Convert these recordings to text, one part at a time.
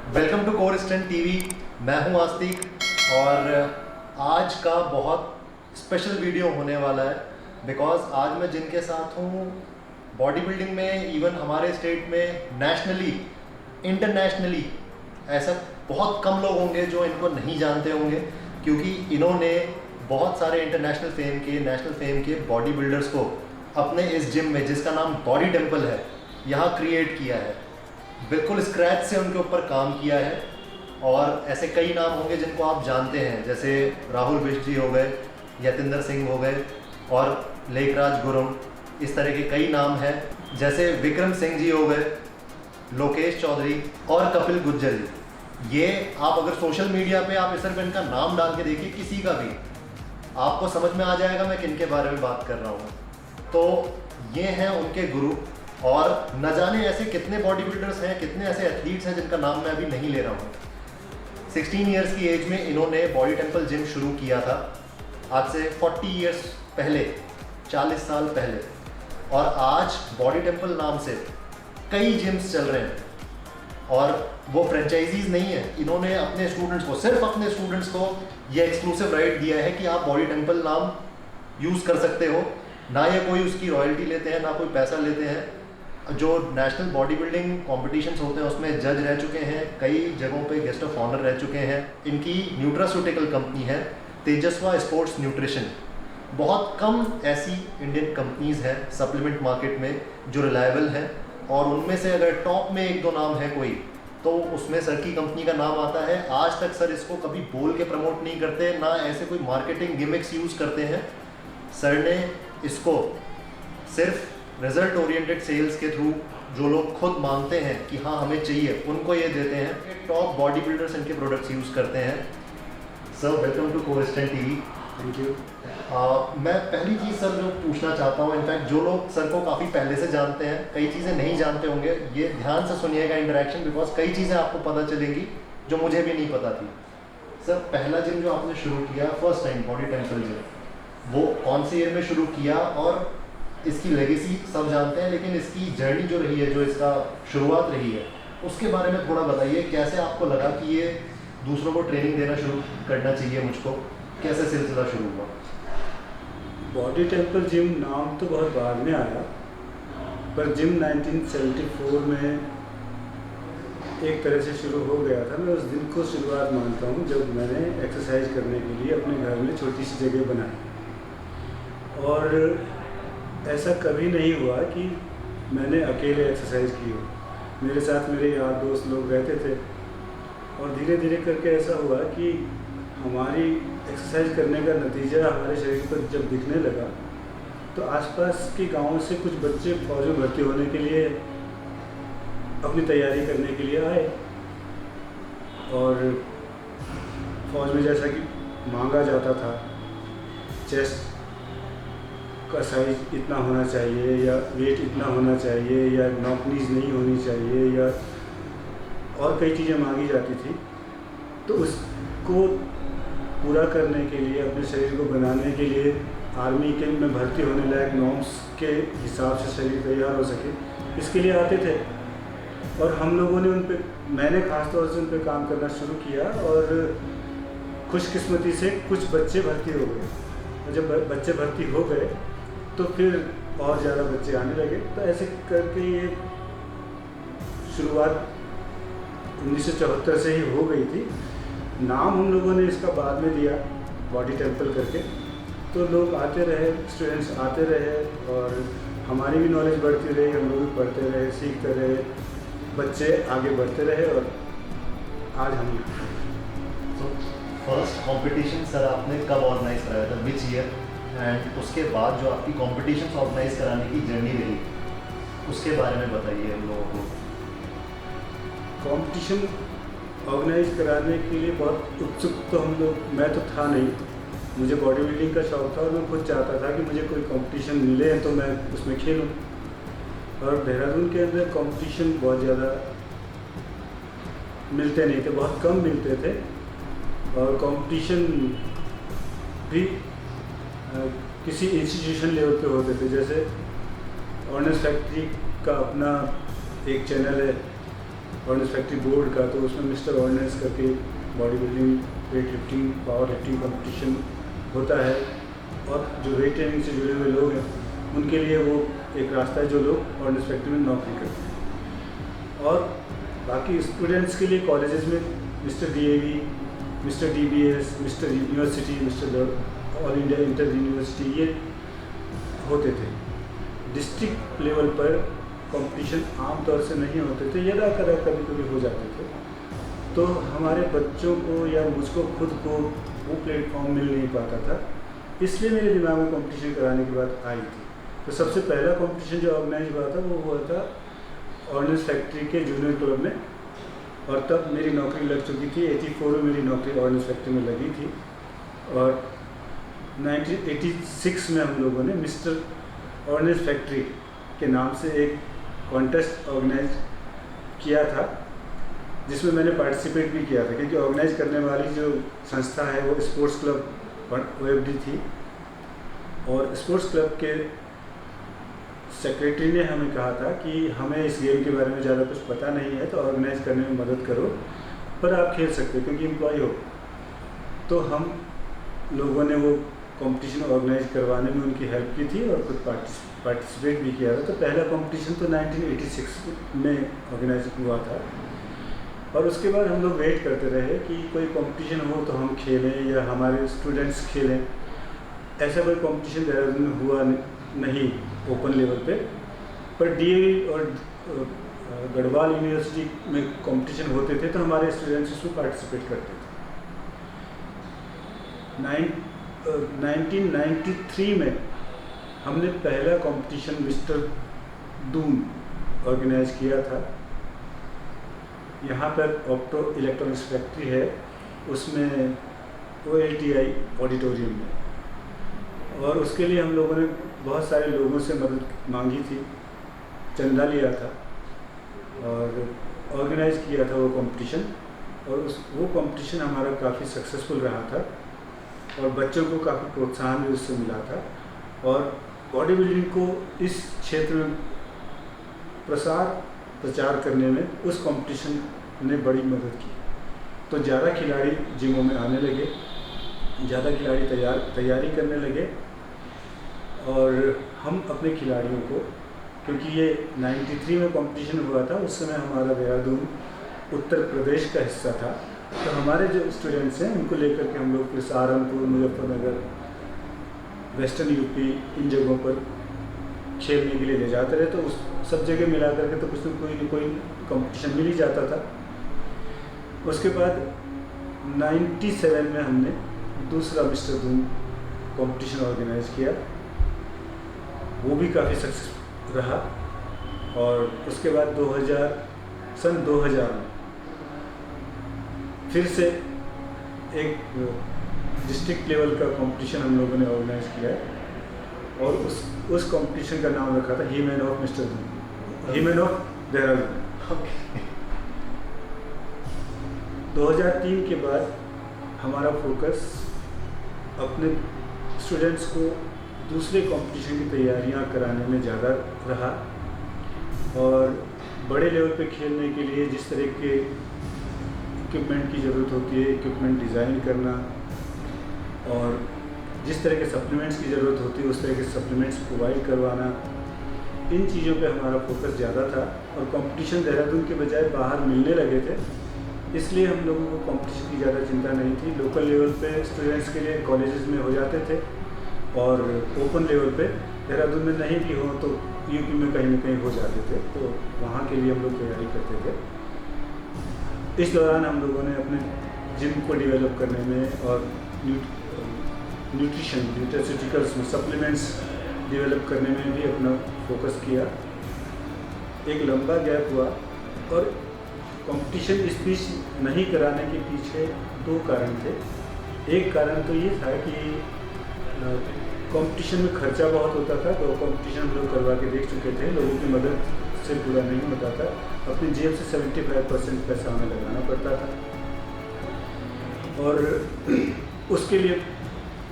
Welcome to core strength TV. मैं हूं आस्तिक और आज का बहुत स्पेशल वीडियो होने वाला है बिकॉज आज मैं जिनके साथ हूं बॉडी बिल्डिंग में, इवन हमारे स्टेट में, नेशनली, इंटरनेशनली ऐसा बहुत कम लोग होंगे जो इनको नहीं जानते होंगे, क्योंकि इन्होंने बहुत सारे इंटरनेशनल फेम के, नेशनल फेम के बॉडी बिल्डर्स को अपने इस जिम में, जिसका नाम बॉडी टेम्पल है, यहाँ क्रिएट किया है। बिल्कुल स्क्रैच से उनके ऊपर काम किया है। और ऐसे कई नाम होंगे जिनको आप जानते हैं, जैसे राहुल बिष्ट जी हो गए, यतिंदर सिंह हो गए और लेखराज गुरुंग, इस तरह के कई नाम हैं। जैसे विक्रम सिंह जी हो गए, लोकेश चौधरी और कपिल गुज्जर जी। ये आप अगर सोशल मीडिया पे आप सिर्फ इनका नाम डाल के देखिए, किसी का भी, आपको समझ में आ जाएगा मैं किन के बारे में बात कर रहा हूँ। तो ये हैं उनके गुरु। और न जाने ऐसे कितने बॉडी बिल्डर्स हैं, कितने ऐसे एथलीट्स हैं जिनका नाम मैं अभी नहीं ले रहा हूँ। 16 ईयर्स की एज में इन्होंने बॉडी टेम्पल जिम शुरू किया था, आज से 40 ईयर्स पहले, 40 साल पहले। और आज बॉडी टेम्पल नाम से कई जिम्स चल रहे हैं और वो फ्रेंचाइजीज नहीं है। इन्होंने अपने स्टूडेंट्स को, सिर्फ अपने स्टूडेंट्स को ये एक्सक्लूसिव राइट दिया है कि आप बॉडी टेम्पल नाम यूज़ कर सकते हो। ना ये कोई उसकी रॉयल्टी लेते हैं, ना कोई पैसा लेते हैं। जो नेशनल बॉडी बिल्डिंग कॉम्पिटिशन्स होते हैं उसमें जज रह चुके हैं, कई जगहों पे गेस्ट ऑफ ऑनर रह चुके हैं। इनकी न्यूट्रास्यूटिकल कंपनी है तेजस्वा स्पोर्ट्स न्यूट्रिशन। बहुत कम ऐसी इंडियन कंपनीज़ हैं सप्लीमेंट मार्केट में जो रिलायबल हैं, और उनमें से अगर टॉप में एक दो नाम है कोई, तो उसमें सर की कंपनी का नाम आता है। आज तक सर इसको कभी बोल के प्रमोट नहीं करते, ना ऐसे कोई मार्केटिंग गिमिक्स यूज़ करते हैं। सर ने इसको सिर्फ रिजल्ट ओरिएंटेड सेल्स के थ्रू, जो लोग खुद मांगते हैं कि हाँ हमें चाहिए, उनको ये देते हैं। टॉप बॉडी बिल्डर्स इनके प्रोडक्ट्स यूज़ करते हैं। Sir welcome to core strength TV. Thank you. मैं पहली चीज़ सर जो पूछना चाहता हूँ, इनफैक्ट जो लोग सर को काफ़ी पहले से जानते हैं, कई चीज़ें नहीं जानते होंगे, ये ध्यान से सुनिएगा इंटरेक्शन, बिकॉज कई चीज़ें आपको पता चलेंगी जो मुझे भी नहीं पता थी। सर पहला जिम जो आपने शुरू किया first time, body temple gym, वो कौन से ईयर में शुरू किया? और इसकी लेगेसी सब जानते हैं, लेकिन इसकी जर्नी जो रही है, जो इसका शुरुआत रही है, उसके बारे में थोड़ा बताइए। कैसे आपको लगा कि ये दूसरों को ट्रेनिंग देना शुरू करना चाहिए मुझको? कैसे सिलसिला शुरू हुआ? बॉडी टेम्पल जिम नाम तो बहुत बाद में आया, पर जिम 1974 में एक तरह से शुरू हो गया था। मैं उस दिन को शुरुआत मानता हूँ जब मैंने एक्सरसाइज करने के लिए अपने घर में छोटी सी जगह बनाई। और ऐसा कभी नहीं हुआ कि मैंने अकेले एक्सरसाइज की हो, मेरे साथ मेरे यार दोस्त लोग रहते थे। और धीरे धीरे करके ऐसा हुआ कि हमारी एक्सरसाइज करने का नतीजा हमारे शरीर पर जब दिखने लगा, तो आसपास के गांव से कुछ बच्चे फौज में भर्ती होने के लिए, अपनी तैयारी करने के लिए आए। और फौज में जैसा कि मांगा जाता था, चेस्ट का साइज इतना होना चाहिए, या वेट इतना होना चाहिए, या नॉकनीज नहीं होनी चाहिए, या और कई चीज़ें मांगी जाती थी। तो उसको पूरा करने के लिए, अपने शरीर को बनाने के लिए, आर्मी के में भर्ती होने लायक नॉर्म्स के हिसाब से शरीर तैयार हो सके, इसके लिए आते थे। और हम लोगों ने मैंने ख़ास तौर से उन पर काम करना शुरू किया। और खुशकिस्मती से कुछ बच्चे भर्ती हो गए। और जब बच्चे भर्ती हो गए तो फिर और ज़्यादा बच्चे आने लगे। तो ऐसे करके ये शुरुआत 1974 से ही हो गई थी। नाम हम लोगों ने इसका बाद में दिया, बॉडी टेम्पल करके। तो लोग आते रहे, स्टूडेंट्स आते रहे, और हमारी भी नॉलेज बढ़ती रही, हम लोग भी पढ़ते रहे, सीखते रहे, बच्चे आगे बढ़ते रहे, और आज हम। फर्स्ट कंपटीशन सर आपने कब ऑर्गेनाइज कराया था, विच ईयर? एंड उसके बाद जो आपकी कॉम्पिटिशन्स ऑर्गेनाइज कराने की जर्नी रही, उसके बारे में बताइए हम लोगों को। कंपटीशन ऑर्गेनाइज कराने के लिए बहुत उत्सुक तो हम लोग, मैं तो था नहीं। मुझे बॉडी बिल्डिंग का शौक था और मैं खुद चाहता था कि मुझे कोई कंपटीशन मिले तो मैं उसमें खेलूं। और देहरादून के अंदर कंपटीशन बहुत ज़्यादा मिलते नहीं थे, बहुत कम मिलते थे। और कंपटीशन भी किसी इंस्टीट्यूशन लेवल पे होते थे। जैसे ऑर्डिनेंस फैक्ट्री का अपना एक चैनल है, ऑर्डिनेंस फैक्ट्री बोर्ड का, तो उसमें मिस्टर ऑर्डिनेंस करके body building, weight lifting, power lifting competition होता है। और जो वेट ट्रेनिंग से जुड़े हुए लोग हैं उनके लिए वो एक रास्ता है जो लोग ऑर्डिनेंस फैक्ट्री में नौकरी करते हैं। और बाकी स्टूडेंट्स के लिए कॉलेजेस में mister DAV, mister DBS, mister university, mister all India inter university ये होते थे। डिस्ट्रिक्ट लेवल पर कंपटीशन आमतौर से नहीं होते थे, यदा कदा कभी कभी हो जाते थे। तो हमारे बच्चों को या मुझको खुद को वो प्लेटफॉर्म मिल नहीं पाता था, इसलिए मेरे दिमाग में कंपटीशन कराने की बात आई थी। तो सबसे पहला कंपटीशन जो ऑर्गेनाइज हुआ था वो हुआ था ऑर्डिनेंस फैक्ट्री के जूनियर क्लब में। और तब मेरी नौकरी लग चुकी थी, 84 में मेरी नौकरी ऑर्डिनेंस फैक्ट्री में लगी थी। और 1986 में हम लोगों ने मिस्टर ऑर्डिनेंस फैक्ट्री के नाम से एक कॉन्टेस्ट ऑर्गेनाइज किया था, जिसमें मैंने पार्टिसिपेट भी किया था, क्योंकि ऑर्गेनाइज करने वाली जो संस्था है वो स्पोर्ट्स क्लब OFD थी। और स्पोर्ट्स क्लब के सेक्रेटरी ने हमें कहा था कि हमें इस गेम के बारे में ज़्यादा कुछ पता नहीं है, तो ऑर्गेनाइज करने में मदद करो, पर आप खेल सकते हो क्योंकि एम्प्लॉय हो। तो हम लोगों ने वो कंपटीशन ऑर्गेनाइज करवाने में उनकी हेल्प की थी और खुद पार्टिसिपेट भी किया था। तो पहला कंपटीशन तो 1986 में ऑर्गेनाइज हुआ था। और उसके बाद हम लोग वेट करते रहे कि कोई कंपटीशन हो तो हम खेलें या हमारे स्टूडेंट्स खेलें। ऐसा कोई कंपटीशन देहरादून में हुआ नहीं ओपन लेवल पे, पर DAV और गढ़वाल यूनिवर्सिटी में कंपटीशन होते थे तो हमारे स्टूडेंट्स उसमें पार्टिसिपेट करते थे। 1993 में हमने पहला कंपटीशन मिस्टर दून ऑर्गेनाइज किया था। यहाँ पर ऑप्टो इलेक्ट्रॉनिक्स फैक्ट्री है, उसमें OLTI ऑडिटोरियम में। और उसके लिए हम लोगों ने बहुत सारे लोगों से मदद मांगी थी, चंदा लिया था और ऑर्गेनाइज किया था वो कंपटीशन। और वो कंपटीशन हमारा काफ़ी सक्सेसफुल रहा था और बच्चों को काफ़ी प्रोत्साहन भी उससे मिला था। और बॉडी बिल्डिंग को इस क्षेत्र में प्रचार करने में उस कंपटीशन ने बड़ी मदद की। तो ज़्यादा खिलाड़ी जिमों में आने लगे, ज़्यादा खिलाड़ी तैयारी करने लगे। और हम अपने खिलाड़ियों को, क्योंकि ये 93 में कंपटीशन हुआ था, उस समय हमारा देहरादून उत्तर प्रदेश का हिस्सा था, तो हमारे जो स्टूडेंट्स हैं उनको लेकर के हम लोग फिर Saharanpur, Muzaffarnagar, western UP in जगहों पर खेलने के लिए ले जाते रहे। तो उस सब जगह मिला करके तो कुछ तो कोई न कोई कंपटीशन मिल ही जाता था। उसके बाद 97 में हमने दूसरा मिस्टर धूम कंपटीशन ऑर्गेनाइज किया, वो भी काफ़ी सक्सेसफुल रहा। और उसके बाद सन 2000 में फिर से एक डिस्ट्रिक्ट लेवल का कंपटीशन हम लोगों ने ऑर्गेनाइज किया और उस कंपटीशन का नाम रखा था हीमैन ऑफ मिस्टर धूम, हीमैन ऑफ देहरादून। 2003 के बाद हमारा फोकस अपने स्टूडेंट्स को दूसरे कंपटीशन की तैयारियां कराने में ज़्यादा रहा। और बड़े लेवल पे खेलने के लिए जिस तरह के इक्विपमेंट की ज़रूरत होती है, इक्विपमेंट डिज़ाइन करना, और जिस तरह के सप्लीमेंट्स की ज़रूरत होती है उस तरह के सप्लीमेंट्स प्रोवाइड करवाना, इन चीज़ों पे हमारा फोकस ज़्यादा था। और कंपटीशन देहरादून के बजाय बाहर मिलने लगे थे, इसलिए हम लोगों को कंपटीशन की ज़्यादा चिंता नहीं थी। लोकल लेवल पे स्टूडेंट्स के लिए कॉलेजेस में हो जाते थे और ओपन लेवल पे देहरादून में नहीं भी हो तो यूपी में कहीं ना कहीं हो जाते थे, तो वहाँ के लिए हम लोग तैयारी करते थे। इस दौरान हम लोगों ने अपने जिम को डेवलप करने में और न्यूट्रिशनिकल्स में सप्लीमेंट्स डेवलप करने में भी अपना फोकस किया। एक लंबा गैप हुआ और कंपटीशन स्पीच नहीं कराने के पीछे दो कारण थे। एक कारण तो ये था कि कंपटीशन में खर्चा बहुत होता था, तो कंपटीशन हम लोग करवा के देख चुके थे, लोगों की मदद से पूरा नहीं होता था, अपनी जेब से 75% पैसा हमें लगाना पड़ता था और उसके लिए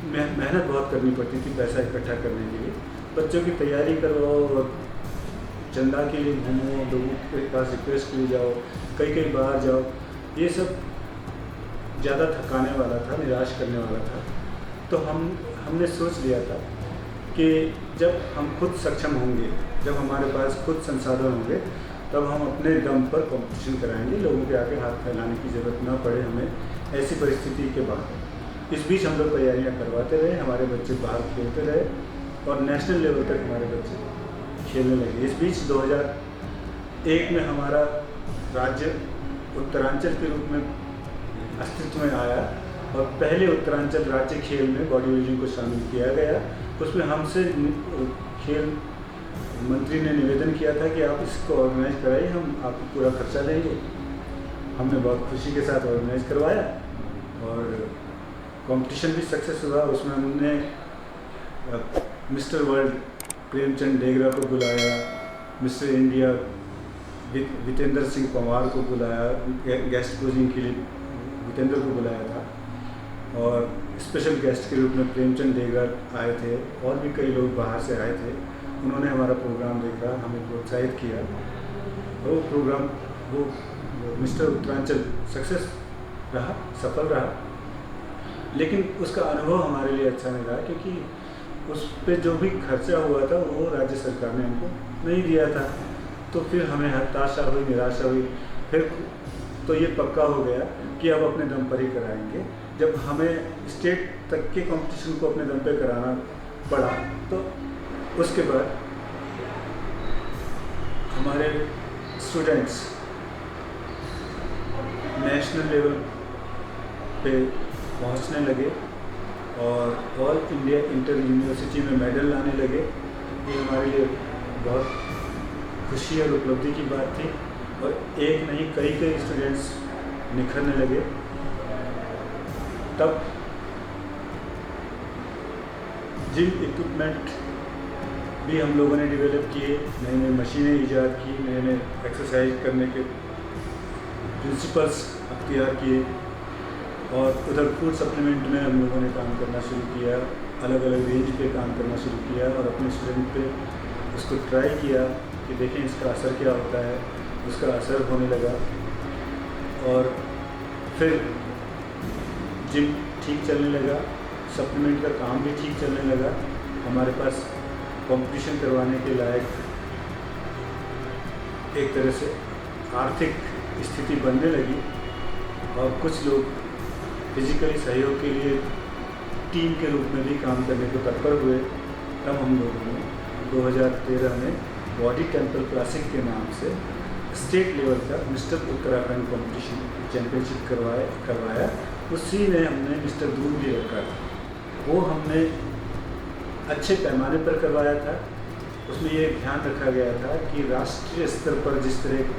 मेहनत बहुत करनी पड़ती थी पैसा इकट्ठा करने के लिए। बच्चों की तैयारी करवाओ और चंदा के लिए घूमो, लोगों के पास रिक्वेस्ट के लिए जाओ, कई बार जाओ, ये सब ज़्यादा थकाने वाला था, निराश करने वाला था। तो हमने सोच लिया था कि जब हम खुद सक्षम होंगे, जब हमारे पास खुद संसाधन होंगे, तब हम अपने दम पर कंपटीशन कराएंगे, लोगों के आगे हाथ फैलाने की ज़रूरत ना पड़े हमें ऐसी परिस्थिति के बाद। इस बीच हम लोग तैयारियां करवाते रहे, हमारे बच्चे बाहर खेलते रहे और नेशनल लेवल तक हमारे बच्चे खेलने लगे। इस बीच 2001 में हमारा राज्य उत्तरांचल के रूप में अस्तित्व में आया और पहले उत्तरांचल राज्य खेल में बॉडी बिल्डिंग को शामिल किया गया। उसमें हमसे खेल मंत्री ने निवेदन किया था कि आप इसको ऑर्गेनाइज कराइए, हम आपको पूरा खर्चा देंगे। हमने बहुत खुशी के साथ ऑर्गेनाइज करवाया और कंपटीशन भी सक्सेस हुआ। उसमें हमने मिस्टर वर्ल्ड प्रेमचंद डेगरा को बुलाया, मिस्टर इंडिया वितेंद्र सिंह पंवार को बुलाया, गेस्ट कोचिंग के लिए वितेंद्र को बुलाया था और स्पेशल गेस्ट के रूप में प्रेमचंद डेगरा आए थे और भी कई लोग बाहर से आए थे। उन्होंने हमारा प्रोग्राम देखा, हमें प्रोत्साहित किया। वो प्रोग्राम वो मिस्टर उत्तरांचल सक्सेस रहा, सफल रहा, लेकिन उसका अनुभव हमारे लिए अच्छा नहीं रहा क्योंकि उस पर जो भी खर्चा हुआ था वो राज्य सरकार ने हमको नहीं दिया था। तो फिर हमें हताशा हुई, निराशा हुई। फिर तो ये पक्का हो गया कि अब अपने दम पर ही कराएंगे। जब हमें स्टेट तक के कंपटीशन को अपने दम पे कराना पड़ा तो उसके बाद हमारे स्टूडेंट्स नेशनल लेवल पे पहुंचने लगे और ऑल इंडिया इंटर यूनिवर्सिटी में मेडल लाने लगे। ये हमारे लिए बहुत खुशी और उपलब्धि की बात थी और एक नहीं कई स्टूडेंट्स निखरने लगे। तब जिम इक्विपमेंट भी हम लोगों ने डेवलप किए, नई नई मशीनें ईजाद की, नए नए एक्सरसाइज करने के प्रिंसिपल्स अख्तियार किए और उधर फूड सप्लीमेंट में हम लोगों ने काम करना शुरू किया, अलग अलग रेंज पे काम करना शुरू किया और अपने स्टूडेंट पे उसको ट्राई किया कि देखें इसका असर क्या होता है। उसका असर होने लगा और फिर जिम ठीक चलने लगा, सप्लीमेंट का काम भी ठीक चलने लगा। हमारे पास कंपटीशन करवाने के लायक एक तरह से आर्थिक स्थिति बनने लगी और कुछ लोग फिजिकली सहयोग के लिए टीम के रूप में भी काम करने को तत्पर हुए। तब हम लोगों ने 2013 में बॉडी टेम्पल क्लासिक के नाम से स्टेट लेवल का मिस्टर उत्तराखंड कंपटीशन चैम्पियनशिप करवाया। उसी में हमने मिस्टर दूर भी रखा था। वो हमने अच्छे पैमाने पर करवाया था। उसमें ये ध्यान रखा गया था कि राष्ट्रीय स्तर पर जिस तरह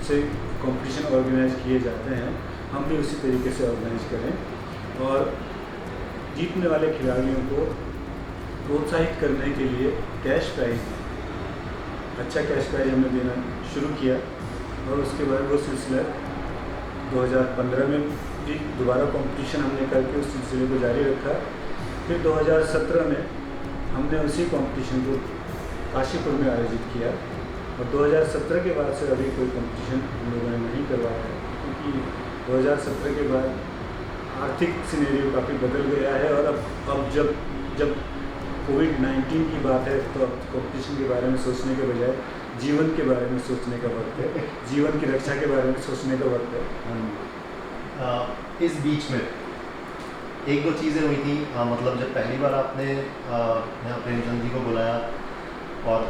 से कंपटीशन ऑर्गेनाइज किए जाते हैं हम भी उसी तरीके से ऑर्गेनाइज करें और जीतने वाले खिलाड़ियों को प्रोत्साहित करने के लिए कैश प्राइज, अच्छा कैश प्राइज हमने देना शुरू किया और उसके बाद वो सिलसिला 2015 में भी दोबारा कंपटीशन हमने करके उस सिलसिले को जारी रखा। फिर 2017 में हमने उसी कंपटीशन को काशीपुर में आयोजित किया और 2017 के बाद से अभी कोई कंपटीशन हम लोगों ने नहीं करवाया है क्योंकि 2017 के बाद आर्थिक सिनेरियो काफ़ी बदल गया है और अब जब कोविड-19 की बात है तो अब कंपटीशन के बारे में सोचने के बजाय जीवन के बारे में सोचने का वक्त है, जीवन की रक्षा के बारे में सोचने का वक्त है। इस बीच में एक दो चीज़ें हुई थी, मतलब जब पहली बार आपने यहाँ प्रेमचंद जी को बुलाया और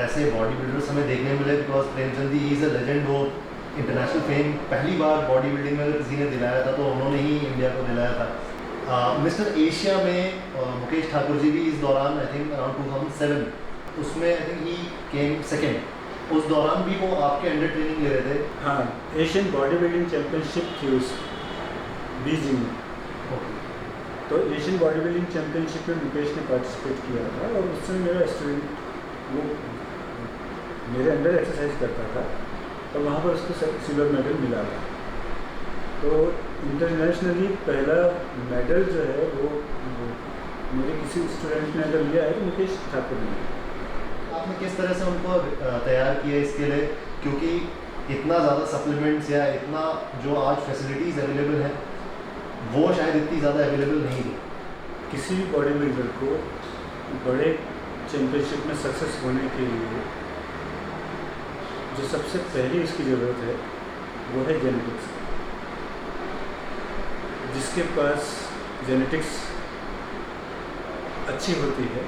ऐसे बॉडी बिल्डर्स हमें देखने मिले because Premchand ji is a legend. वो इंटरनेशनल फेम पहली बार बॉडी बिल्डिंग में अगर किसी ने दिलाया था तो उन्होंने ही इंडिया को दिलाया था। मिस्टर एशिया में मुकेश ठाकुर जी भी इस दौरान आई थिंक अराउंड 2007 उसमें I think he came second. उस दौरान भी वो आपके अंडर ट्रेनिंग ले रहे थे। हाँ, एशियन बॉडी बिल्डिंग चैम्पियनशिप थी उस बीजिंग में। तो एशियन बॉडी बिल्डिंग चैम्पियनशिप में मुकेश ने पार्टिसिपेट किया था और उस समय मेरा स्टूडेंट वो मेरे अंडर एक्सरसाइज करता था और वहाँ पर उसको सिल्वर मेडल मिला था। तो इंटरनेशनली पहला मेडल जो है वो मेरे किसी स्टूडेंट ने अगर लिया है तो मुकेश ठाकुर ने। आपने किस तरह से उनको तैयार किया इसके लिए, क्योंकि इतना ज़्यादा सप्लीमेंट्स या इतना जो आज फैसिलिटीज़ अवेलेबल हैं वो शायद इतनी ज़्यादा अवेलेबल नहीं है। किसी भी बॉडी बिल्डर को बड़े चैम्पियनशिप में सक्सेस होने के लिए जो सबसे पहली उसकी ज़रूरत है वो है जेनेटिक्स। जिसके पास जेनेटिक्स अच्छी होती है,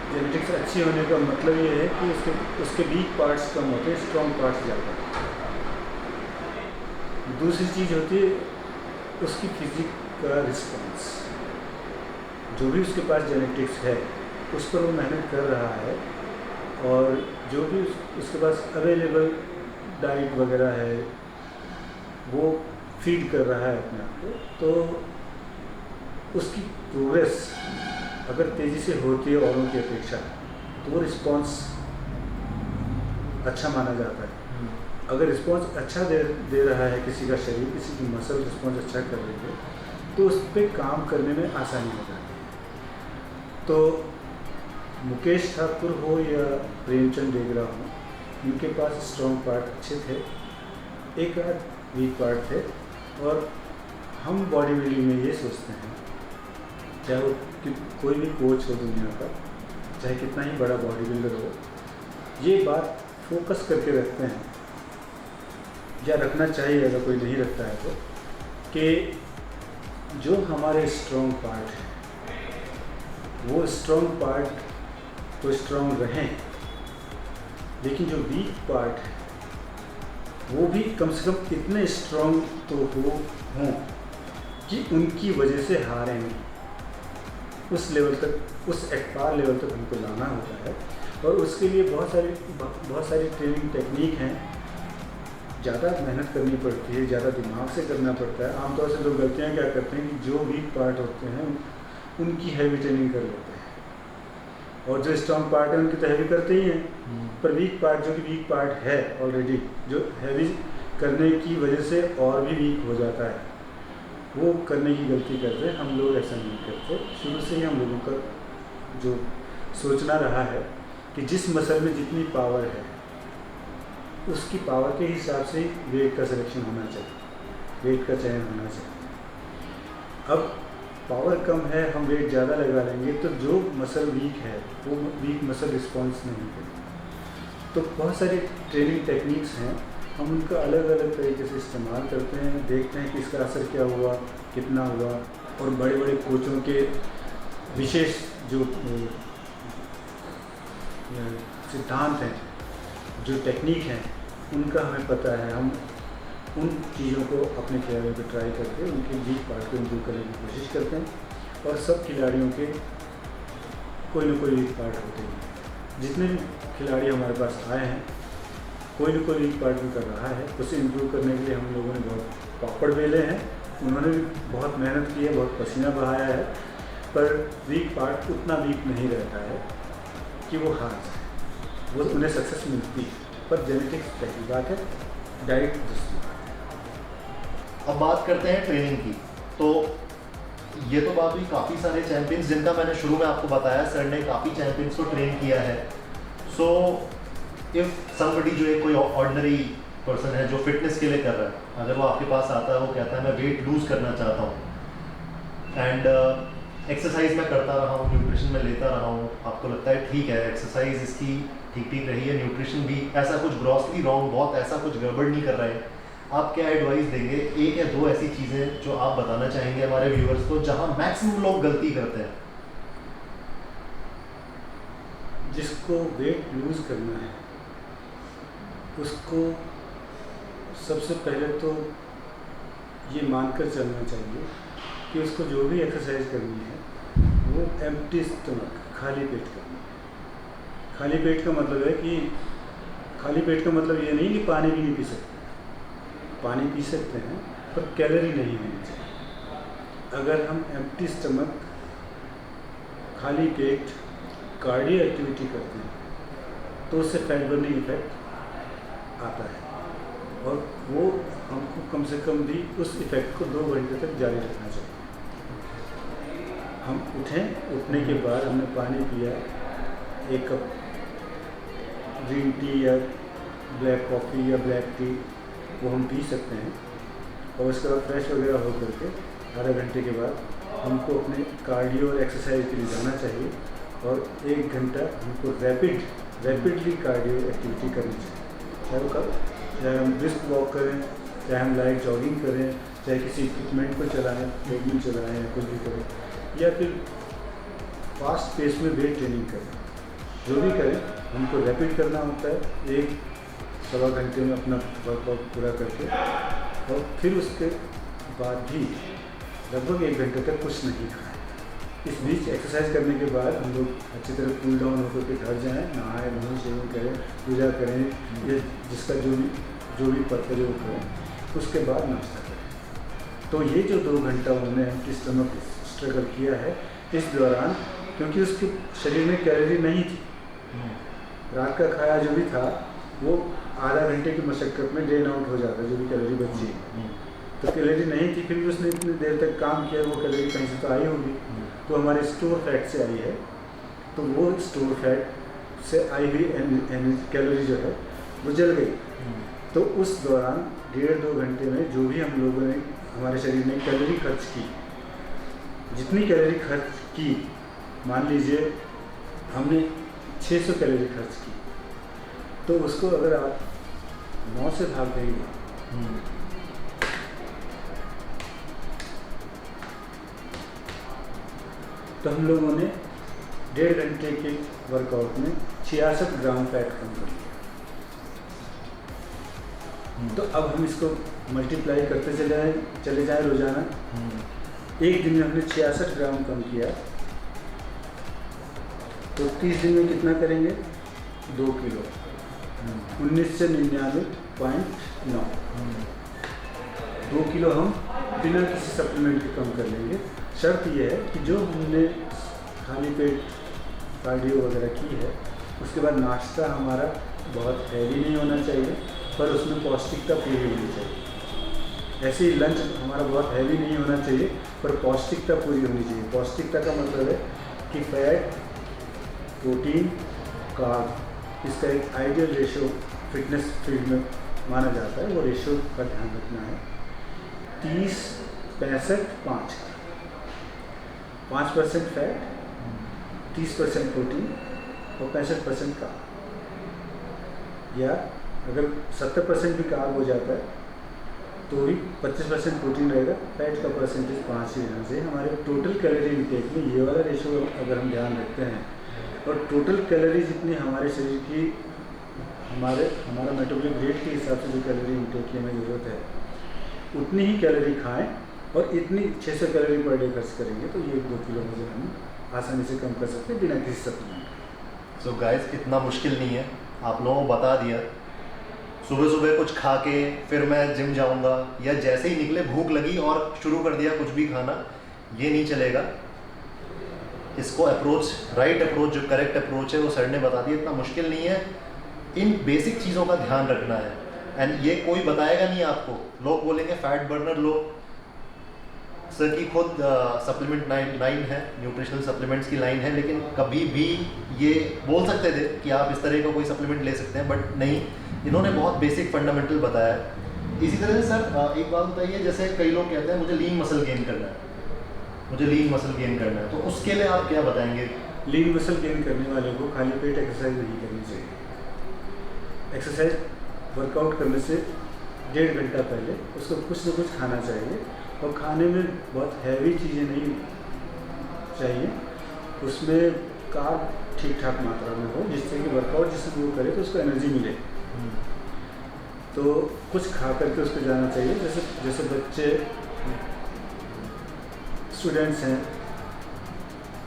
जेनेटिक्स अच्छी होने का मतलब ये है कि उसके वीक पार्ट्स कम होते हैं, स्ट्रॉन्ग पार्ट्स ज़्यादा। दूसरी चीज़ होती है उसकी फिजिक का रिस्पॉन्स। जो भी उसके पास जेनेटिक्स है उस पर वो मेहनत कर रहा है, और जो भी उसके पास अवेलेबल डाइट वगैरह है वो फीड कर रहा है अपने आप को, तो उसकी प्रोग्रेस अगर तेज़ी से होती है औरों की अपेक्षा, तो वो रिस्पॉन्स अच्छा माना जाता है। अगर रिस्पॉन्स अच्छा दे रहा है किसी का शरीर, किसी की मसल रिस्पॉन्स अच्छा कर रही है, तो उस पर काम करने में आसानी हो जाती है। तो मुकेश ठाकुर हो या प्रेमचंद डेगरा हो, इनके पास स्ट्रॉन्ग पार्ट अच्छे थे, एक आध वीक पार्ट थे। और हम बॉडी बिल्डिंग में ये सोचते हैं, चाहे वो कोई भी कोच हो दुनिया का, चाहे कितना ही बड़ा बॉडी बिल्डर हो, ये बात फोकस करके रखते हैं, या रखना चाहिए अगर कोई नहीं रखता है तो, कि जो हमारे स्ट्रॉन्ग पार्ट हैं वो स्ट्रॉन्ग पार्ट तो स्ट्रॉन्ग रहें, लेकिन जो वीक पार्ट है वो भी कम से कम इतने स्ट्रॉन्ग तो हों कि उनकी वजह से हारें नहीं। उस लेवल तक, उस एक्सपायर लेवल तक हमको लाना होता है, और उसके लिए बहुत सारी ट्रेनिंग टेक्निक हैं। ज़्यादा मेहनत करनी पड़ती है, ज़्यादा दिमाग से करना पड़ता है। आमतौर से लोग गलतियाँ क्या करते हैं कि जो वीक पार्ट होते हैं उनकी हैवी ट्रेनिंग कर लेते हैं, और जो स्ट्रॉन्ग पार्ट है उनकी तो हैवी करते ही हैं, पर वीक पार्ट, जो कि वीक पार्ट है ऑलरेडी, जो हैवी करने की वजह से और भी वीक हो जाता है, वो करने की गलती करते हैं। हम लोग ऐसा नहीं करते। शुरू से ही हम लोगों का जो सोचना रहा है कि जिस मसल में जितनी पावर है उसकी पावर के हिसाब से वेट का सिलेक्शन होना चाहिए, वेट का चयन होना चाहिए। अब पावर कम है, हम वेट ज़्यादा लगा लेंगे तो जो मसल वीक है वो वीक मसल रिस्पॉन्स नहीं करेगी। तो बहुत सारी ट्रेनिंग टेक्निक्स हैं, हम उनका अलग अलग तरीके से इस्तेमाल करते हैं, देखते हैं कि इसका असर क्या हुआ, कितना हुआ। और बड़े बड़े कोचों के विशेष जो सिद्धांत हैं, जो टेक्निक हैं, उनका हमें पता है। हम उन चीज़ों को अपने खिलाड़ियों पे ट्राई करके उनके वीक पार्ट को इम्प्रूव करने की कोशिश करते हैं। और सब खिलाड़ियों के कोई ना कोई वीक पार्ट होते हैं। जितने भी खिलाड़ी हमारे पास आए हैं, कोई ना कोई वीक पार्ट भी कर रहा है। उसे इम्प्रूव करने के लिए हम लोगों ने बहुत पापड़ बेले हैं, उन्होंने भी बहुत मेहनत की है, बहुत पसीना बहाया है, पर वीक पार्ट उतना वीक नहीं रहता है कि वो हार जाए, वो उन्हें सक्सेस मिलती है। पर जेनेटिक्स पहली बात है, डाइट दूसरी बात है। अब बात करते हैं ट्रेनिंग की। तो ये तो बात हुई काफ़ी सारे चैंपियंस, जिनका मैंने शुरू में आपको बताया, सर ने काफ़ी चैंपियंस को ट्रेन किया है। सो इफ़ समबडी, जो एक कोई ऑर्डिनरी पर्सन है जो फिटनेस के लिए कर रहा है, अगर वो आपके पास आता है, वो कहता है मैं वेट लूज़ करना चाहता हूँ एंड एक्सरसाइज मैं करता रहा हूँ, न्यूट्रिशन में लेता रहा हूँ, आपको लगता है ठीक है एक्सरसाइज इसकी ठीक ठीक रही है, न्यूट्रिशन भी ऐसा कुछ ग्रॉसली रॉन्ग, बहुत ऐसा कुछ गड़बड़ नहीं कर रहा है, आप क्या एडवाइस देंगे? एक या दो ऐसी चीज़ें जो आप बताना चाहेंगे हमारे व्यूअर्स को, जहाँ मैक्सिमम लोग गलती करते हैं? जिसको वेट लूज़ करना है उसको सबसे पहले तो ये मानकर चलना चाहिए कि उसको जो भी एक्सरसाइज करनी है वो एम्प्टी स्टमक, खाली पेट करनी है। खाली पेट का मतलब है कि खाली पेट का मतलब ये नहीं कि पानी भी नहीं पी सकते, पानी पी सकते हैं पर कैलोरी नहीं होनी चाहिए। अगर हम एम्प्टी स्टमक, खाली पेट कार्डियो एक्टिविटी करते हैं तो उससे फैट बर्निंग इफेक्ट आता है, और वो हमको कम से कम भी उस इफेक्ट को 2 घंटे तक जारी रखना चाहिए। हम उठें, उठने के बाद हमने पानी पिया 1 कप ग्रीन टी या ब्लैक कॉफ़ी या ब्लैक टी वो हम पी सकते हैं। और उसके बाद फ्रेश वगैरह हो करके आधा घंटे के बाद हमको अपने कार्डियो और एक्सरसाइज के लिए जाना चाहिए, और 1 घंटा हमको रैपिडली कार्डियो एक्टिविटी करनी चाहिए। चाहे हम ब्रिस्क वॉक करें, चाहे हम लाइट जॉगिंग करें, चाहे किसी इक्विपमेंट को चलाएं, ट्रेडमिल चलाएं या कुछ भी करें, या फिर फास्ट पेस में वेट ट्रेनिंग करें। जो भी करें हमको रैपिड करना होता है, 1-1.25 घंटे में अपना वर्कआउट पूरा करके, और फिर उसके बाद भी लगभग 1 घंटे तक कुछ नहीं खाएं। इस बीच एक्सरसाइज करने के बाद हम लोग अच्छी तरह कूल डाउन होकर के घर जाएँ, नहाएं, मुँह शेविंग करें, पूजा करें, ये जिसका जो भी पर्पज है वो करें। उसके बाद नाश्ता करें। तो ये जो 2 घंटा उन्होंने स्टमक स्ट्रगल किया है, इस दौरान क्योंकि उसके शरीर में कैलोरी नहीं थी, रात का खाया जो भी था वो आधा घंटे की मशक्क़त में ड्रेन आउट हो जाता है, जो भी कैलोरी बची। तो कैलोरी नहीं थी, फिर भी उसने इतनी देर तक काम किया, वो कैलोरी कहीं से तो आई होगी, तो हमारे स्टोर फैट से आई है। तो वो स्टोर फैट से आई हुई कैलोरी जो है वो जल गई। तो उस दौरान 1.5-2 घंटे में जो भी हम लोगों ने हमारे शरीर ने कैलोरी खर्च की, जितनी कैलोरी खर्च की, मान लीजिए हमने 600 कैलोरी खर्च की, तो उसको अगर आप 9 से भाग देंगे तो हम लोगों ने 1.5 घंटे के वर्कआउट में 66 ग्राम फैट कम कर लिया। तो अब हम इसको मल्टीप्लाई करते चले जाएं रोजाना। एक दिन में हमने 66 ग्राम कम किया, तो 30 दिन में कितना करेंगे? 2 किलो। 19 से 99.9, 2 किलो हम बिना किसी सप्लीमेंट के कम कर लेंगे। शर्त यह है कि जो हमने खाली पेट कार्डियो वगैरह की है, उसके बाद नाश्ता हमारा बहुत हैवी नहीं होना चाहिए, पर उसमें पौष्टिकता पूरी होनी चाहिए। ऐसे ही लंच हमारा बहुत हैवी नहीं होना चाहिए, पर पौष्टिकता पूरी होनी चाहिए। पौष्टिकता का मतलब है कि फैट, प्रोटीन, कार्ब, इसका एक आइडियल रेशो फिटनेस फील्ड में माना जाता है। वो रेशो का ध्यान रखना है। 30, 65, 5 5% फैट, 30% प्रोटीन और 65% कार्ब। या अगर 70% भी कार्ब हो जाता है तो भी 25% प्रोटीन रहेगा। फैट का परसेंटेज 5 ही रहना चाहिए। हमारे टोटल कैलोरी इंटेक में ये वाला रेशो अगर हम ध्यान रखते हैं, और टोटल कैलोरी जितनी हमारे शरीर की हमारा मेटाबॉलिक रेट के हिसाब से जो कैलोरी इंटेक की हमें ज़रूरत है, उतनी ही कैलोरी खाएं, और इतनी 600 कैलोरी पर डे खर्च करेंगे तो ये 2 किलो वजन हम आसानी से कम कर सकते हैं बिना किसी सप्लीमेंट। सो गाइस, इतना मुश्किल नहीं है, आप लोगों को बता दिया। सुबह सुबह कुछ खा के फिर मैं जिम जाऊंगा, या जैसे ही निकले भूख लगी और शुरू कर दिया कुछ भी खाना, ये नहीं चलेगा। इसको अप्रोच, राइट अप्रोच, जो करेक्ट अप्रोच है वो सर ने बता दिया। इतना मुश्किल नहीं है, इन बेसिक चीज़ों का ध्यान रखना है। एंड ये कोई बताएगा नहीं आपको। लोग बोलेंगे फैट बर्नर लो, सर की खुद सप्लीमेंट लाइन है, न्यूट्रिशनल सप्लीमेंट्स की लाइन है, लेकिन कभी भी ये बोल सकते थे कि आप इस तरह का कोई सप्लीमेंट ले सकते हैं, बट नहीं, इन्होंने बहुत बेसिक फंडामेंटल बताया है। इसी तरह से सर एक बात बताइए, जैसे कई लोग कहते हैं मुझे लीन मसल गेन करना है, मुझे लीन मसल गेन करना है, तो उसके लिए आप क्या बताएंगे? लीन मसल गेन करने वाले को खाली पेट एक्सरसाइज नहीं करनी चाहिए। एक्सरसाइज वर्कआउट करने से 1.5 घंटा पहले उसको कुछ न कुछ खाना चाहिए, और खाने में बहुत हैवी चीज़ें नहीं चाहिए। उसमें कार्ब ठीक ठाक मात्रा में हो, जिससे कि वर्कआउट जिससे वो करे तो उसको एनर्जी मिले। तो कुछ खा करके उसको जाना चाहिए। जैसे बच्चे, स्टूडेंट्स हैं,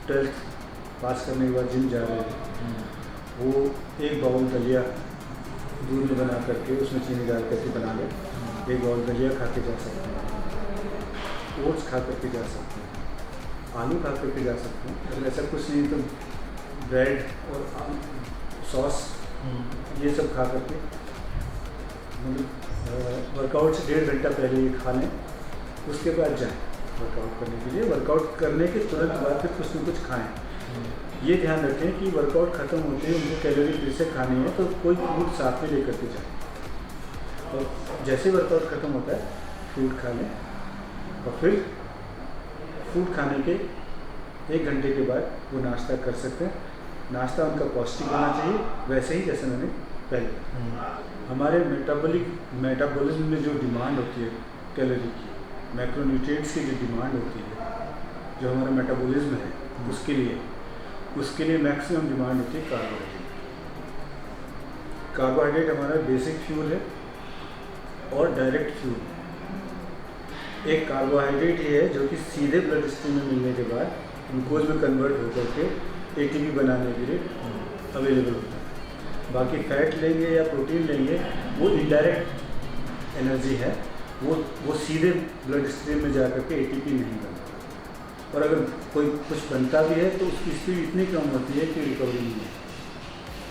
12th पास करने के बाद जिम जा रहे हैं, वो 1 बाउल दलिया दूध में बना करके उसमें चीनी डाल करके बना ले, 1 बाउल दलिया खा के जा सकते हैं, ओट्स खा करके जा सकते हैं, आलू खा करके जा सकते हैं। अगर ऐसा कुछ नहीं तो ब्रेड और सॉस ये सब खा करके, मतलब वर्कआउट से 1.5 घंटा पहले ये खा लें, उसके बाद जाएं वर्कआउट करने के लिए। वर्कआउट करने के तुरंत बाद फिर कुछ न कुछ खाएं। ये ध्यान रखें कि वर्कआउट ख़त्म होते ही उनको कैलोरी फिर से खानी है तो कोई फूड साथ में लेकर के जाए, और जैसे वर्कआउट ख़त्म होता है फूड खा लें, और फिर फूड खाने के 1 घंटे के बाद वो नाश्ता कर सकते हैं। नाश्ता उनका पौष्टिक होना चाहिए, वैसे ही जैसे मैंने पहले। हमारे मेटाबॉलिज्म में जो डिमांड होती है कैलोरी की, मैक्रोन्यूट्रिएंट्स की जो डिमांड होती है, जो हमारा मेटाबॉलिज्म है उसके लिए मैक्सिमम डिमांड होती है कार्बोहाइड्रेट। कार्बोहाइड्रेट हमारा बेसिक फ्यूल है और डायरेक्ट फ्यूल। एक कार्बोहाइड्रेट ही है जो कि सीधे ब्लड स्ट्रीम में मिलने के बाद ग्लूकोज में कन्वर्ट होकर के एटीपी बनाने के लिए अवेलेबल होता है। बाकी फैट लेंगे या प्रोटीन लेंगे वो इनडायरेक्ट एनर्जी है, वो सीधे ब्लड स्ट्रीम में जाकर के एटीपी नहीं बनता, और अगर कोई कुछ बनता भी है तो उसकी स्पीड इतनी कम होती है कि रिकवरी नहीं है।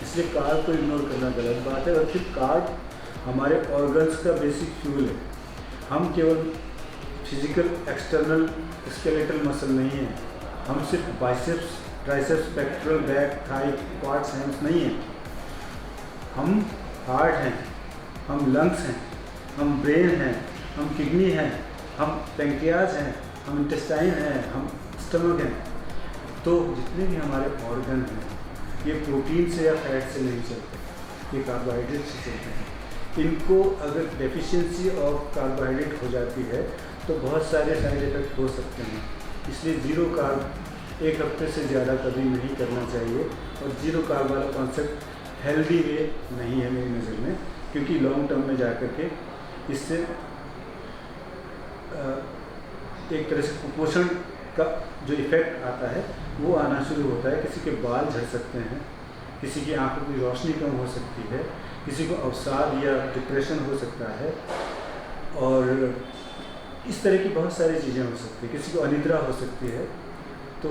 इसलिए कार्ब को इग्नोर करना गलत बात है। और फिर कार्ब हमारे ऑर्गन्स का बेसिक फ्यूल है। हम केवल फिजिकल एक्सटर्नल स्केलेटल मसल नहीं है, हम सिर्फ biceps, triceps, pectoral, back, thigh, quads, hams नहीं हैं। हम हार्ट हैं, हम लंग्स हैं, हम ब्रेन हैं, हम किडनी हैं, हम पेंक्रियाज हैं, हम इंटेस्टाइन हैं, हम स्टमक हैं। तो जितने भी हमारे ऑर्गन हैं ये प्रोटीन से या फैट से नहीं चलते, ये कार्बोहाइड्रेट से चलते हैं। इनको अगर डेफिशिएंसी ऑफ कार्बोहाइड्रेट हो जाती है तो बहुत सारे साइड इफेक्ट हो सकते हैं। इसलिए ज़ीरो कार्ब 1 हफ्ते से ज़्यादा कभी नहीं करना चाहिए, और ज़ीरो कार्ब वाला कॉन्सेप्ट हेल्दी वे नहीं है मेरी नज़र में, क्योंकि लॉन्ग टर्म में जाकर के इससे एक तरह से कुपोषण का जो इफ़ेक्ट आता है वो आना शुरू होता है। किसी के बाल झड़ सकते हैं, किसी की आंखों की रोशनी कम हो सकती है, किसी को अवसाद या डिप्रेशन हो सकता है, और इस तरह की बहुत सारी चीज़ें हो सकती है, किसी को अनिद्रा हो सकती है। तो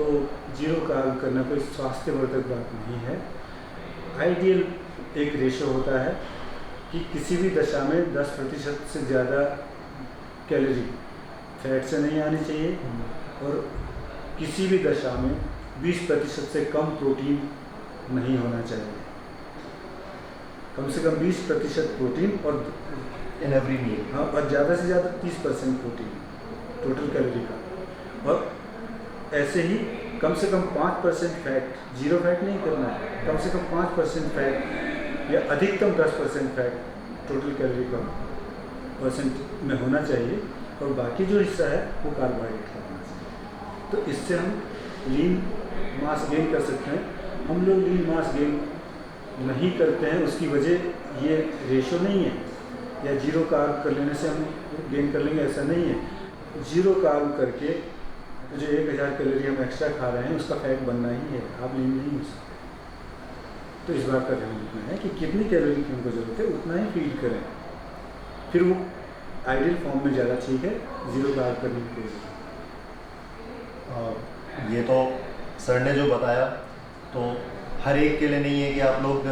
जीरो कार्ब करना कोई स्वास्थ्यवर्धक बात नहीं है। आइडियल एक रेशो होता है कि किसी भी दशा में 10% से ज़्यादा कैलोरी फैट से नहीं आनी चाहिए, और किसी भी दशा में 20% से कम प्रोटीन नहीं होना चाहिए। कम से कम 20% प्रोटीन और इन एवरी मील। हाँ, और ज़्यादा से ज़्यादा 30% प्रोटीन टोटल कैलोरी का, और ऐसे ही कम से कम 5% फैट, जीरो फैट नहीं करना है, कम से कम 5% फैट या अधिकतम 10% फैट टोटल कैलोरी का परसेंट में होना चाहिए, और बाकी जो हिस्सा है वो कार्बोहाइड्रेट का होना चाहिए। तो इससे हम लीन मास गेन कर सकते हैं। हम लोग लीन मास गेन नहीं करते हैं, उसकी वजह ये रेशो नहीं है, या जीरो कार्ब कर लेने से हम गेन कर लेंगे, ऐसा नहीं है। जीरो कार्ब करके जो 1000 कैलोरी हम एक्स्ट्रा खा रहे हैं उसका फैट बनना ही है, आप लीन नहीं हो सकते। तो इस बात का ध्यान रखना है कि कितनी कैलोरी की हमको ज़रूरत है उतना ही फीड करें, फिर वो आइडियल फॉर्म में ज़्यादा ठीक है। जीरो कार्ब करने की कोशिश। ये तो सर ने जो बताया तो हर एक के लिए नहीं है कि आप लोग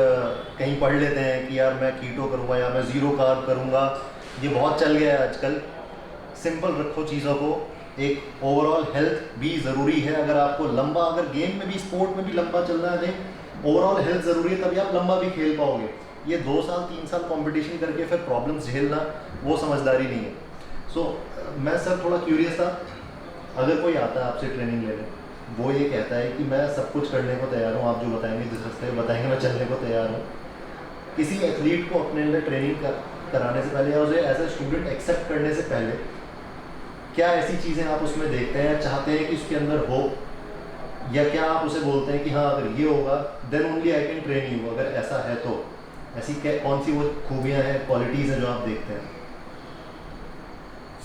कहीं पढ़ लेते हैं कि यार मैं कीटो करूँगा या मैं ज़ीरो कार्ब करूँगा, ये बहुत चल गया है आजकल। सिंपल रखो चीज़ों को। एक ओवरऑल हेल्थ भी ज़रूरी है। अगर आपको लंबा, अगर गेम में भी, स्पोर्ट में भी लंबा चलना है, ओवरऑल हेल्थ ज़रूरी है, तभी आप लंबा भी खेल पाओगे। ये 2 साल 3 साल कंपटीशन करके फिर प्रॉब्लम्स झेलना वो समझदारी नहीं है। सो मैं सर थोड़ा क्यूरियस था, अगर कोई आता है आपसे ट्रेनिंग लेने, वो ये कहता है कि मैं सब कुछ करने को तैयार हूँ, आप जो बताएंगे, जिस रास्ते बताएंगे मैं चलने को तैयार हूँ। किसी एथलीट को अपने लिए ट्रेनिंग कराने से पहले या उसे एज ए स्टूडेंट एक्सेप्ट करने से पहले क्या ऐसी चीज़ें आप उसमें देखते हैं या चाहते हैं कि उसके अंदर हो, या क्या आप उसे बोलते हैं कि हाँ अगर ये होगा then only I can train you, अगर ऐसा है तो ऐसी क्या, कौन सी वो खूबियाँ हैं, क्वालिटीज़ हैं जो आप देखते हैं?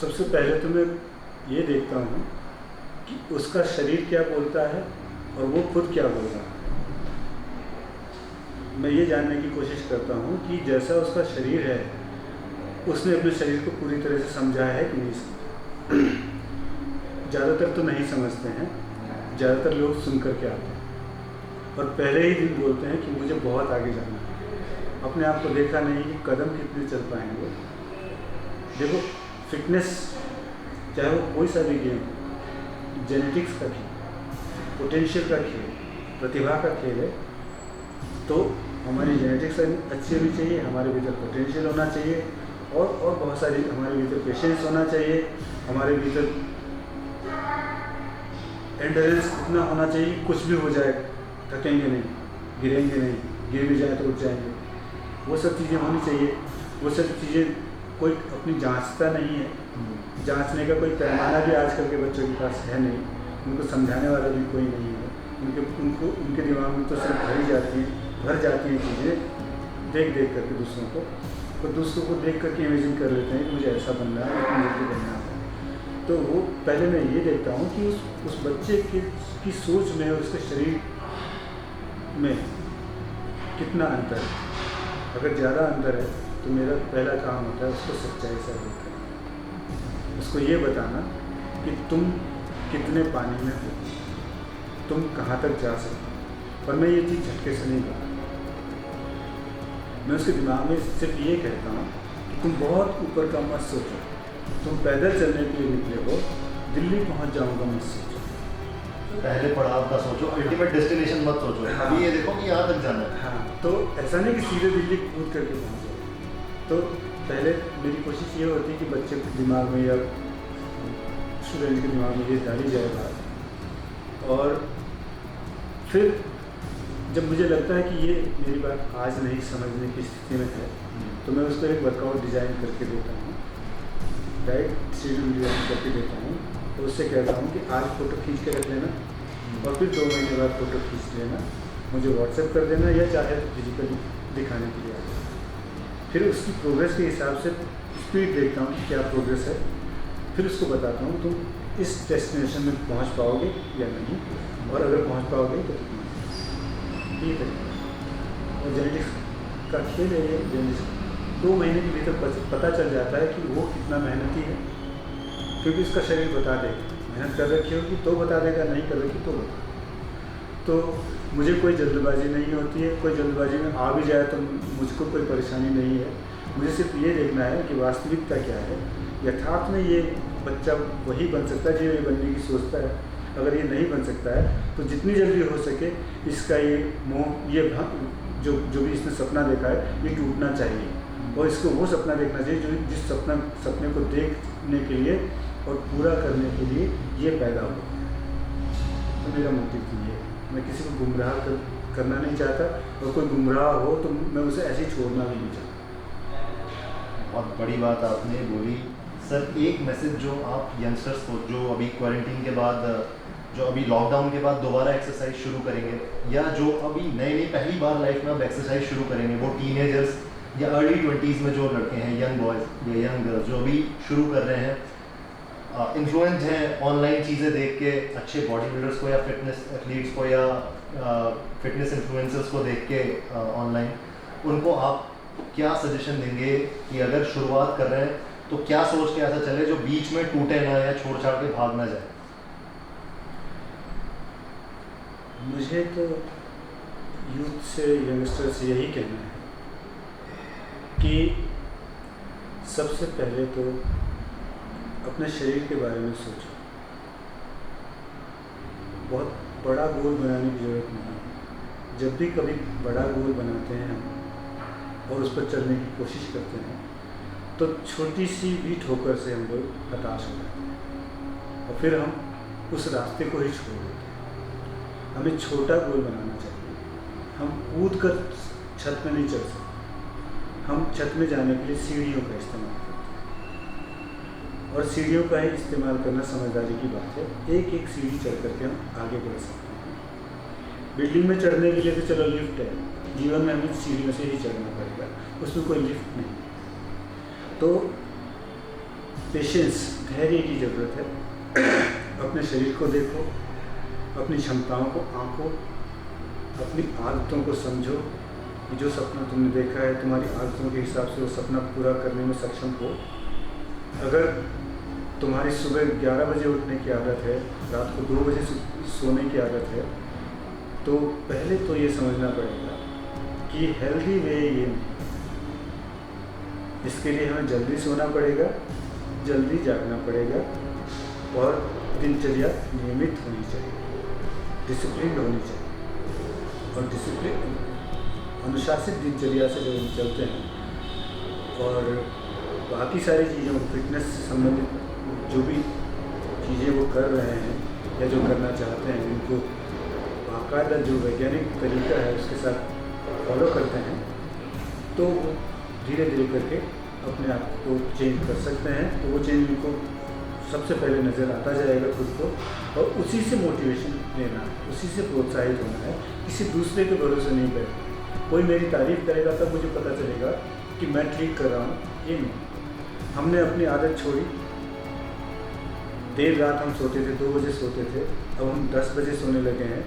सबसे पहले तो मैं ये देखता हूँ कि उसका शरीर क्या बोलता है और वो खुद क्या बोल रहा है। मैं ये जानने की कोशिश करता हूँ कि जैसा उसका शरीर है उसने अपने शरीर को पूरी तरह से समझाया है कि नहीं। ज़्यादातर तो नहीं समझते हैं, ज़्यादातर लोग सुन कर के आते हैं और पहले ही दिन बोलते हैं कि मुझे बहुत आगे जाना है। अपने आप को देखा नहीं कि कदम कितने चल पाएंगे। देखो, फिटनेस चाहे वो कोई सा भी गेम, जेनेटिक्स का खेल, पोटेंशियल का खेल, प्रतिभा का खेल है। तो हमारी जेनेटिक्स अच्छी होनी चाहिए, हमारे भीतर पोटेंशियल होना चाहिए, और बहुत सारी हमारे भीतर पेशेंस होना चाहिए, हमारे भीतर एंड्योरेंस इतना होना चाहिए कि कुछ भी हो जाए थकेंगे नहीं, गिरेंगे नहीं, गिर भी जाए तो उठ जाएंगे। वो सब चीज़ें होनी चाहिए। वो सब चीज़ें कोई अपनी जांचता नहीं है, जांचने का कोई पैमाना भी आजकल के बच्चों के पास है नहीं, उनको समझाने वाला भी कोई नहीं है। उनके दिमाग में तो सिर्फ भर जाती हैं चीज़ें देख करके दूसरों को, तो दूसरों को देख करके इमेजिन कर लेते हैं कि मुझे ऐसा बनना है, इतनी जल्दी बनना है। तो वो पहले मैं ये देखता हूँ कि उस बच्चे की सोच में और उसके शरीर में कितना अंतर है। अगर ज़्यादा अंतर है तो मेरा पहला काम होता है उसको सच्चाई से आगे करना, उसको ये बताना कि तुम कितने पानी में हो, तुम कहाँ तक जा सकते हो। और मैं ये चीज़ झटके से नहीं बताता, मैं उसके दिमाग में सिर्फ ये कहता हूँ कि तुम बहुत ऊपर का मत सोचो, तुम पैदल चलने के लिए निकले हो, दिल्ली पहुँच जाऊँगा मत सोचो। पहले पड़ाव का सोचो, अल्टीमेट डेस्टिनेशन मत सोचो। हाँ। अभी ये देखो कि यहाँ तक जाना है। हाँ, तो ऐसा नहीं कि सीधे दिल्ली कूद करके पहुँच जाओ। तो पहले मेरी कोशिश ये होती है कि बच्चे के दिमाग में या स्टूडेंट के दिमाग में ये डाली जाए बात, और फिर जब मुझे लगता है कि ये मेरी बात आज नहीं समझने की स्थिति में है, तो मैं उसको एक वर्कआउट डिज़ाइन करके देता हूँ, डाइट शेड्यूल डिज़ाइन करके देता हूँ। तो उससे कहता हूँ कि आज फ़ोटो खींच के रख लेना, और फिर 2 महीने बाद फ़ोटो खींच लेना, मुझे व्हाट्सएप कर देना, या चाहे फिजिकली दिखाने के लिए आ जाए। फिर उसकी प्रोग्रेस के हिसाब से स्पीड देखता हूँ कि क्या प्रोग्रेस है, फिर उसको बताता हूँ तुम इस डेस्टिनेशन में पहुँच पाओगे या नहीं, और अगर पहुँच पाओगे तो कितना। ठीक है, और जेनेटिक्स का खेल है ये। जेनेटिक्स 2 महीने के भीतर पता चल जाता है कि वो कितना मेहनती है, क्योंकि उसका शरीर बता देगा। मेहनत कर रखी होगी तो बता देगा, नहीं कर रखी तो बता देगा। तो मुझे कोई जल्दबाजी नहीं होती है, कोई जल्दबाजी में आ भी जाए तो मुझको कोई परेशानी नहीं है। मुझे सिर्फ ये देखना है कि वास्तविकता क्या है, यथार्थ में ये बच्चा वही बन सकता है जो ये बनने की सोचता है। अगर ये नहीं बन सकता है तो जितनी जल्दी हो सके इसका ये मोह, ये जो भी इसने सपना देखा है, ये टूटना चाहिए, और इसको वो सपना देखना चाहिए जो जिस सपने को देखने के लिए और पूरा करने के लिए ये पैदा हुआ। तो मेरा मोटिव तो ये है, मैं किसी को गुमराह करना नहीं चाहता, और कोई गुमराह हो तो मैं उसे ऐसे ही छोड़ना भी नहीं चाहता। बहुत बड़ी बात आपने बोली सर। एक मैसेज जो आप यंगस्टर्स को, जो अभी क्वारंटीन के बाद, जो अभी लॉकडाउन के बाद दोबारा एक्सरसाइज शुरू करेंगे, या जो अभी नई पहली बार लाइफ में अब एक्सरसाइज शुरू करेंगे, वो टीनेजर्स या अर्ली 20s में जो लड़के हैं, यंग बॉयज़ या यंग गर्ल्स जो अभी शुरू कर रहे हैं, इन्फ्लुएंस्ड हैं ऑनलाइन चीज़ें देख के, अच्छे बॉडी बिल्डर्स को या फिटनेस एथलीट्स को या फिटनेस इन्फ्लुएंसर्स को देख के ऑनलाइन, उनको आप क्या सजेशन देंगे कि अगर शुरुआत कर रहे हैं तो क्या सोच के ऐसा चले जो बीच में टूटे ना या छोड़ छाड़ के भाग ना जाए? मुझे तो यूथ से, यंगस्टर से यही कहना है कि सबसे पहले तो अपने शरीर के बारे में सोचो। बहुत बड़ा गोल बनाने की ज़रूरत नहीं है। जब भी कभी बड़ा गोल बनाते हैं हम और उस पर चलने की कोशिश करते हैं, तो छोटी सी भी ठोकर से हम लोग हताश हो जाते हैं, और फिर हम उस रास्ते को ही छोड़ देते हैं। हमें छोटा गोल बनाना चाहिए। हम कूद कर छत में नहीं चढ़ सकते, हम छत में जाने के लिए सीढ़ियों का इस्तेमाल करते हैं, और सीढ़ियों का ही इस्तेमाल करना समझदारी की बात है। एक एक सीढ़ी चढ़ करके हम आगे बढ़ सकते हैं। बिल्डिंग में चढ़ने के लिए तो चलो लिफ्ट है, जीवन में हमें सीढ़ियों से ही चढ़ना पड़ेगा, उसमें कोई लिफ्ट नहीं। तो पेशेंस, धैर्य की ज़रूरत है। अपने शरीर को देखो, अपनी क्षमताओं को आंको, अपनी आदतों को समझो कि जो सपना तुमने देखा है, तुम्हारी आदतों के हिसाब से वो सपना पूरा करने में सक्षम हो। अगर तुम्हारी सुबह 11 बजे उठने की आदत है, रात को 2 बजे सोने की आदत है, तो पहले तो ये समझना पड़ेगा कि हेल्दी वे ये नहीं। इसके लिए हमें जल्दी सोना पड़ेगा, जल्दी जागना पड़ेगा, और दिनचर्या नियमित होनी चाहिए, डिसिप्लिन होनी चाहिए। और डिसिप्लिन अनुशासित दिनचर्या से जो हम चलते हैं और बाकी सारी चीज़ों फिटनेस से संबंधित जो भी चीज़ें वो कर रहे हैं या जो करना चाहते हैं उनको बाकायदा जो वैज्ञानिक तरीका है उसके साथ फॉलो करते हैं तो धीरे धीरे करके अपने आप को चेंज कर सकते हैं। तो वो चेंज उनको सबसे पहले नज़र आता जाएगा खुद को, और उसी से मोटिवेशन लेना है, उसी से प्रोत्साहित होना है, किसी दूसरे के भरोसे नहीं बैठना। कोई मेरी तारीफ़ करेगा तब मुझे पता चलेगा कि मैं ठीक कर रहा हूँ, ये नहीं। हमने अपनी आदत छोड़ी, देर रात हम सोते थे, 2 बजे सोते थे, अब हम 10 बजे सोने लगे हैं।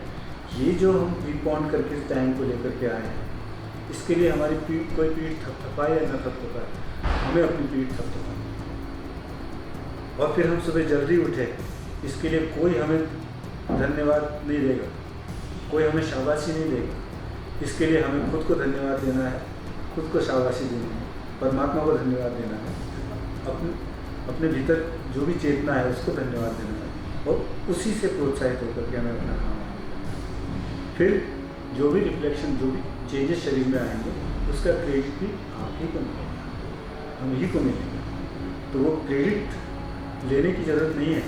ये जो हम प्रीपोन करके टाइम को लेकर के आए हैं, इसके लिए हमारी कोई पीठ थपथपाए या न थपथपाए, हमें अपनी पीठ थपथपानी। और फिर हम सुबह जल्दी उठे, इसके लिए कोई हमें धन्यवाद नहीं देगा, कोई हमें शाबाशी नहीं देगा। इसके लिए हमें खुद को धन्यवाद देना है, खुद को शाबाशी देनी है, परमात्मा को धन्यवाद देना है, अपने भीतर जो भी चेतना है उसको धन्यवाद देना है, और उसी से प्रोत्साहित होकर के हमें अपना काम है। फिर जो भी रिफ्लेक्शन, जो भी चेंजेस शरीर में आएंगे, उसका क्रेडिट भी आप ही को मिलेगा, हम ही को मिलेगा। तो वो क्रेडिट लेने की ज़रूरत नहीं है,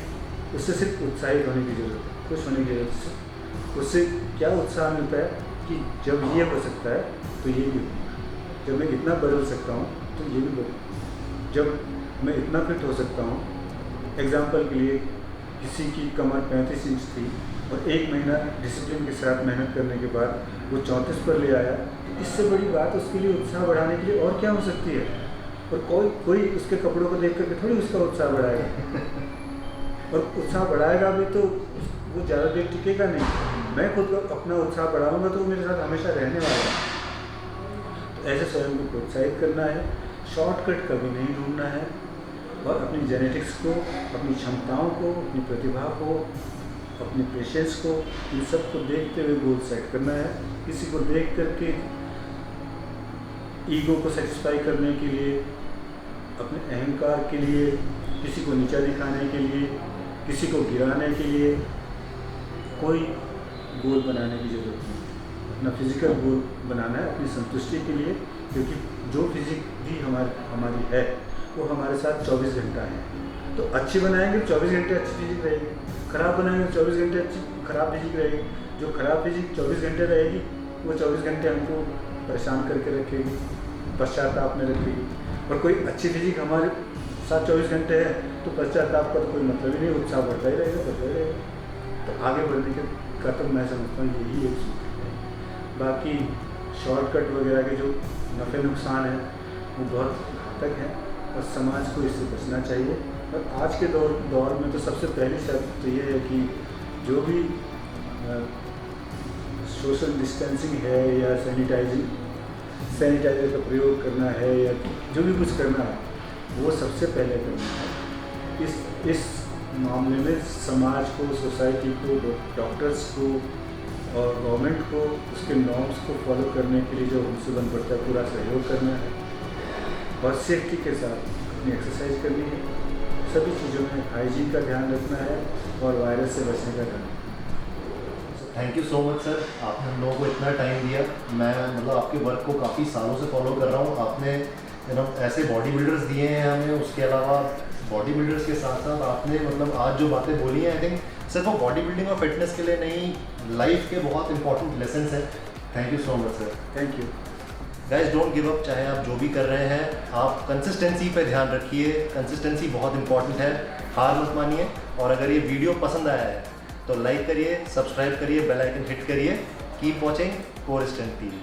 उससे सिर्फ उत्साहित होने की ज़रूरत है, खुश होने की ज़रूरत है। उससे क्या उत्साह मिलता है कि जब ये हो सकता है तो ये भी होगा, जब मैं इतना बदल सकता हूँ तो ये भी बदल, जब मैं इतना फिट हो सकता हूँ। एग्जाम्पल के लिए किसी की कमर 35 इंच थी और 1 महीना डिसिप्लिन के साथ मेहनत करने के बाद वो 34 पर ले आया, तो इससे बड़ी बात उसके लिए उत्साह बढ़ाने के लिए और क्या हो सकती है। और कोई उसके कपड़ों को देख करके थोड़ी उसका उत्साह बढ़ाएगा, और उत्साह बढ़ाएगा भी तो वो ज़्यादा देर टिकेगा नहीं। मैं खुद अपना उत्साह बढ़ाऊंगा तो वो मेरे साथ हमेशा रहने वाला है। तो ऐसे स्वयं को प्रोत्साहित करना है, शॉर्टकट कभी नहीं ढूंढना है, और अपनी जेनेटिक्स को, अपनी क्षमताओं को, अपनी प्रतिभा को, अपने पेशेंस को, इन सब को देखते हुए गोल सेट करना है। किसी को देख करके ईगो को सेटिस्फाई करने के लिए, अपने अहंकार के लिए, किसी को नीचा दिखाने के लिए, किसी को गिराने के लिए कोई गोल बनाने की ज़रूरत नहीं। अपना फिजिकल गोल बनाना है अपनी संतुष्टि के लिए, क्योंकि जो फिजिक भी हमारी है वो हमारे साथ 24 घंटा है। तो अच्छी बनाएंगे 24 घंटे अच्छी फिजिक रहेगी, खराब बनाएंगे 24 घंटे अच्छी खराब फिजिक रहेगी। जो खराब फिजिक 24 घंटे रहेगी वो 24 घंटे हमको परेशान करके रखेगी, पश्चाताप में रखेगी। और कोई अच्छी फिजिक हमारे साथ 24 घंटे है तो पश्चाताप का तो कोई मतलब ही नहीं, उत्साह बढ़ता ही रहेगा, बढ़ता ही रहेगा। तो आगे बढ़ने का तो मैं समझता हूँ यही एक सूत्र है। बाकी शॉर्टकट वगैरह के जो नफ़े नुकसान हैं वो बहुत घातक हैं, और समाज को इससे बचना चाहिए। और आज के दौर में तो सबसे पहली शर्त तो ये है कि जो भी सोशल डिस्टेंसिंग है या सैनिटाइज़र का प्रयोग करना है या जो भी कुछ करना है वो सबसे पहले करना है। इस मामले में समाज को, सोसाइटी को, डॉक्टर्स को और गवर्नमेंट को उसके नॉर्म्स को फॉलो करने के लिए जो हमसे बन पड़ता है पूरा सहयोग करना है, और सेफ्टी के साथ अपनी एक्सरसाइज करनी है। सभी चीज़ों में हाइजीन का ध्यान रखना है और वायरस से बचने का ध्यान। Thank you so much sir, आपने हम लोगों को इतना टाइम दिया। मैं मतलब आपके वर्क को काफ़ी सालों से फॉलो कर रहा हूँ। आपने ऐसे बॉडी बिल्डर्स दिए हैं हमें, उसके अलावा बॉडी बिल्डर्स के साथ साथ आपने मतलब आज जो बातें बोली हैं, आई थिंक सिर्फ वो बॉडी बिल्डिंग और फिटनेस के लिए नहीं, लाइफ के बहुत इंपॉर्टेंट लेसन्स हैं। Thank you so much sir. Thank you. Guys, don't give up, चाहे आप जो भी कर रहे हैं, आप कंसिस्टेंसी पे ध्यान रखिए। कंसिस्टेंसी बहुत इंपॉर्टेंट है, हार मत मानिए। और अगर ये वीडियो पसंद आया है तो लाइक करिए, सब्सक्राइब करिए, बेल आइकन हिट करिए। Keep watching core strength TV.